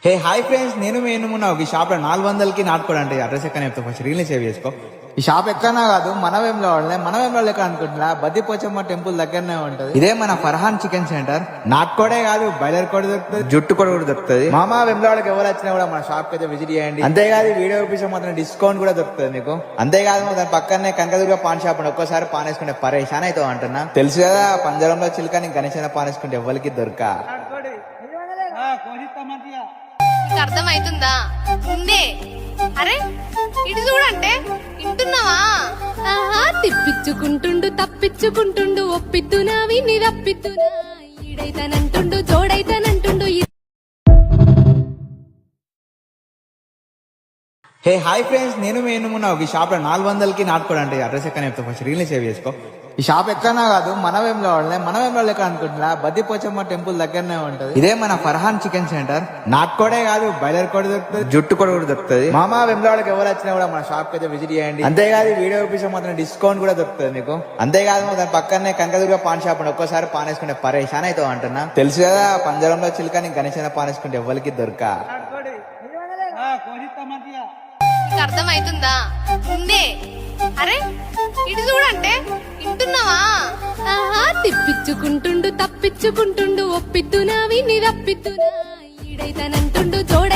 Hey hi friends, నేను మీ ఎన్నుమున్నా. ఈ shop లో 400కి నాటుకోడండి. అడ్రస్ ఎక్కడ చెప్తా, ఫస్ట్ రీల్ని సేవ్ చేసుకో. ఈ షాప్ ఎక్కడన్నా కాదు, మనవేంలో ఎక్కడ అనుకుంటున్నా, బద్దిపోచమ్మ టెంపుల్ దగ్గరనే ఉంటది. ఇదే మన ఫర్హాన్ చికెన్ సెంటర్. నాటుకోడే కాదు, బాయిలర్ కోడి దొరుకుతుంది, జుట్టు కోడి కూడా దొరుకుతుంది. మామ వెంబడకి ఎవరు వచ్చినా కూడా మన షాప్ కి అయితే విజిట్ చేయండి. అంతేకాదు వీడియో చూపించే మాత్రం డిస్కౌంట్ కూడా దొరుకుతుంది మీకు. అంతేకాదు దాని పక్కనే కనకదుర్గ పాన్ షాప్ ఉంది. ఒక్కసారి పాన్ వేసుకుంటే పరేషాన్ అయితే అంటున్నా. తెలుసు కదా, పంజరంలో చిలుకని గణేశన పాన్ వేసుకుంటే ఎవరికి దొరక. అర్థమైతుందా ముందే? అరే ఇటు చూడంటే వింటున్నావా? ఆహా, తిప్పించుకుంటుండు తప్పించుకుంటుండు, ఒప్పిద్దునా విని రప్పిద్దునా, ఈడైతానంటుండు జోడైతానంటుండు. హే హాయ్ ఫ్రెండ్స్, నేను మీ ఎన్నుమున్నా. ఈ షాప్ లో 400కి నాటుకోడండి. అడ్రస్ ఎక్కడ చెప్తా, ఫస్ట్ రీల్ని సేవ్ చేసుకో. ఈ షాప్ ఎక్కడన్నా కాదు, మనవేంలో ఎక్కడ అనుకుంటున్నా, బద్దిపోచమ్మ టెంపుల్ దగ్గరనే ఉంటది. ఇదే మన ఫర్హాన్ చికెన్ సెంటర్. నాటుకోడే కాదు, బాయిలర్ కోడి దొరుకుతుంది, జుట్టు కోడి కూడా దొరుకుతుంది. మామ వెంబడకి ఎవరు వచ్చినా కూడా మన షాప్ కి అయితే విజిట్ చేయండి. అంతేకాదు వీడియో చూపించే మాత్రం డిస్కౌంట్ కూడా దొరుకుతుంది మీకు. అంతేకాదు దాని పక్కనే కనకదుర్గ పాన్ షాప్ ఉంది. ఒక్కసారి పాన్ వేసుకుంటే పరేషాన్ అయితే అంటున్నా. తెలుసు కదా, పంజరంలో చిలుకని గణేశన పాన్ వేసుకుంటే ఎవరికి దొరక. అర్థమైతుందా ముందే? అరే ఇటు చూడంటే వింటున్నావా? ఆహా, తిప్పించుకుంటుండు తప్పించుకుంటుండు, ఒప్పిద్దునా విని రప్పిద్దునా, ఈడైతానంటుండు జోడ